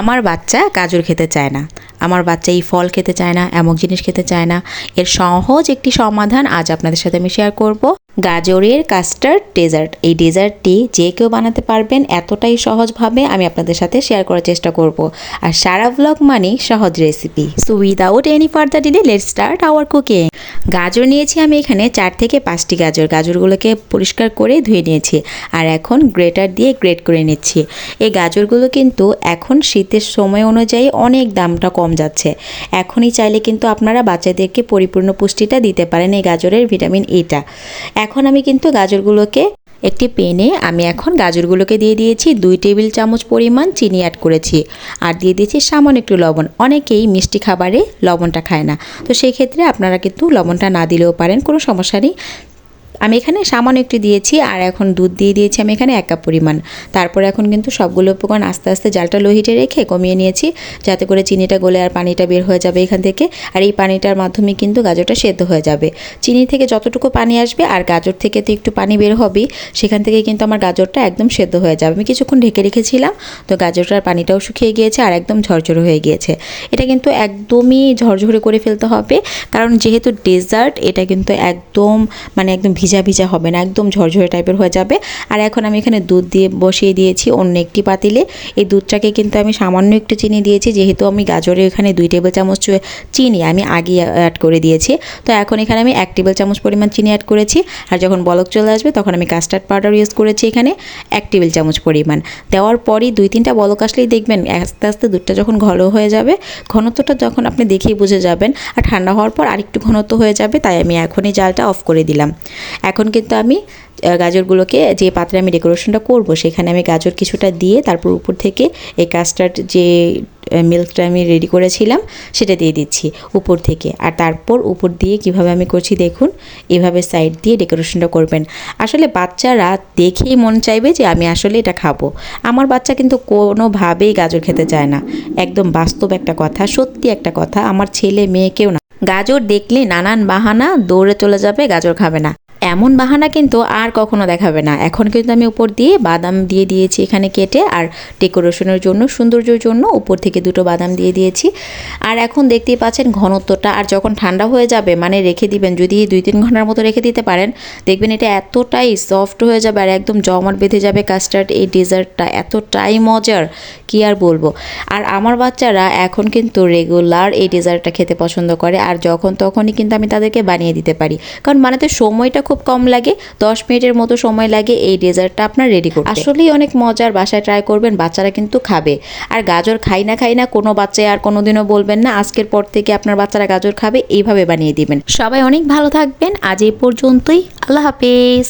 আমার বাচ্চা গাজর খেতে চায় না, আমার বাচ্চা এই ফল খেতে চায় না, এমন জিনিস খেতে চায় না। এর সহজ একটি সমাধান আজ আপনাদের সাথে আমি শেয়ার করব। গাজরের কাস্টার্ড ডেজার্ট। এই ডেজার্টটি যে কেউ বানাতে পারবেন, এতটাই সহজভাবে আমি আপনাদের সাথে শেয়ার করার চেষ্টা করব। আর সারা ব্লগ মানেই সহজ recipe. So without any further delay let's start our cooking. গাজর নিয়েছি আমি এখানে 4 থেকে 5টি গাজর। গাজরগুলোকে পরিষ্কার করে ধুয়ে নিয়েছি আর এখন গ্রেটার দিয়ে গ্রেট করে নিচ্ছি। এই গাজরগুলো কিন্তু এখন শীতের সময় অনুযায়ী অনেক দামটা কম যাচ্ছে। এখনই চাইলে কিন্তু আপনারা বাচ্চাদেরকে পরিপূর্ণ পুষ্টিটা দিতে পারেন এই গাজরের ভিটামিন ইটা। এখন আমি কিন্তু গাজরগুলোকে একটি পেনে আমি এখন গাজরগুলোকে দিয়ে দিয়েছি 2 টেবিল চামচ পরিমাণ চিনি অ্যাড করেছি আর দিয়ে দিয়েছি সামান্য একটু লবণ। অনেকেই মিষ্টি খাবারে লবণটা খায় না, তো সেই ক্ষেত্রে আপনারা কিন্তু লবণটা না দিলেও পারেন, কোনো সমস্যা নেই। আমি এখানে সামান্য একটু দিয়েছি আর এখন দুধ দিয়ে দিয়েছি আমি এখানে 1 কাপ পরিমাণ। তারপর এখন কিন্তু সবগুলো উপকরণ আস্তে আস্তে জালটা লো হিটে রেখে কমিয়ে নিয়েছি, যাতে করে চিনিটা গলে আর পানিটা বের হয়ে যাবে এখান থেকে। আর এই পানিটার মাধ্যমে কিন্তু গাজরটা সেদ্ধ হয়ে যাবে। চিনি থেকে যতটুকু পানি আসবে আর গাজর থেকে তো একটু পানি বের হবেই, সেখান থেকে কিন্তু আমার গাজরটা একদম সেদ্ধ হয়ে যাবে। আমি কিছুক্ষণ ঢেকে রেখেছিলাম, তো গাজরটার পানিটাও শুকিয়ে গিয়েছে আর একদম ঝরঝরে হয়ে গিয়েছে। এটা কিন্তু একদমই ঝরঝরে করে ফেলতে হবে, কারণ যেহেতু ডেজার্ট এটা কিন্তু একদম একদম ভিজা ভিজা হবে না, একদম ঝরঝরে টাইপের হয়ে যাবে। আর এখন আমি এখানে দুধ দিয়ে বসিয়ে দিয়েছি অন্য একটি পাতিলে। এই দুধটাকে কিন্তু আমি সামান্য একটু চিনি দিয়েছি, যেহেতু আমি গাজরে এখানে 2 টেবিল চামচ চিনি আমি আগে অ্যাড করে দিয়েছি। তো এখন এখানে আমি 1 টেবিল চামচ পরিমাণ চিনি অ্যাড করেছি। আর যখন বলক চলে আসবে তখন আমি কাস্টার্ড পাউডার ইউজ করেছি এখানে 1 টেবিল চামচ পরিমাণ। দেওয়ার পরই 2-3টা বলক আসলেই দেখবেন আস্তে আস্তে দুধটা যখন ঘন হয়ে যাবে, ঘনত্বটা যখন আপনি দেখেই বুঝে যাবেন, আর ঠান্ডা হওয়ার পর আরেকটু ঘনত্ব হয়ে যাবে, তাই আমি এখনই জালটা অফ করে দিলাম। এখন কিন্তু আমি গাজরগুলোকে যে পাত্রে আমি ডেকোরেশনটা করব সেখানে আমি গাজর কিছুটা দিয়ে তারপর উপর থেকে এই কাস্টার্ড যে মিল্কটা আমি রেডি করেছিলাম সেটা দিয়ে দিচ্ছি উপর থেকে। আর তারপর উপর দিয়ে কিভাবে আমি করছি দেখুন, এভাবে সাইড দিয়ে ডেকোরেশনটা করবেন। আসলে বাচ্চারা দেখেই মন চাইবে যে আমি আসলে এটা খাবো। আমার বাচ্চা কিন্তু কোনোভাবেই গাজর খেতে চায় না, একদম বাস্তব একটা কথা, সত্যি একটা কথা। আমার ছেলে মেয়ে কেউ না, গাজর দেখলে নানান বাহানা, দৌড়ে চলে যাবে, গাজর খাবে না, এমন বাহানা কিন্তু আর কখনো দেখাবে না। এখন কিন্তু আমি উপর দিয়ে বাদাম দিয়ে দিয়েছি এখানে কেটে, আর ডেকোরেশনের জন্য সৌন্দর্যের জন্য উপর থেকে 2টো বাদাম দিয়ে দিয়েছি। আর এখন দেখতেই পাচ্ছেন ঘনত্বটা, আর যখন ঠান্ডা হয়ে যাবে রেখে দিবেন, যদি 2-3 ঘন্টার মতো রেখে দিতে পারেন, দেখবেন এটা এতটাই সফট হয়ে যাবে আর একদম জমাট বেঁধে যাবে কাস্টার্ড। এই ডেজার্টটা এতটাই মজার, কি আর বলবো। আর আমার বাচ্চারা এখন কিন্তু রেগুলার এই ডেজার্টটা খেতে পছন্দ করে, আর যখন তখনই কিন্তু আমি তাদেরকে বানিয়ে দিতে পারি, কারণ বানাতে সময়টা খুব কম লাগে, 10 মিনিটের মতো সময় লাগে এই ডেজার্টটা আপনার রেডি করতে। আসলেই অনেক মজার, বাসায় ট্রাই করবেন, বাচ্চারা কিন্তু খাবে। আর গাজর খাই না কোনো বাচ্চাই আর কোনোদিনও বলবেন না আজকের পর থেকে আপনার বাচ্চারা গাজর খাবে, এইভাবে বানিয়ে দিবেন। সবাই অনেক ভালো থাকবেন, আজ এই পর্যন্তই, আল্লাহ হাফেজ।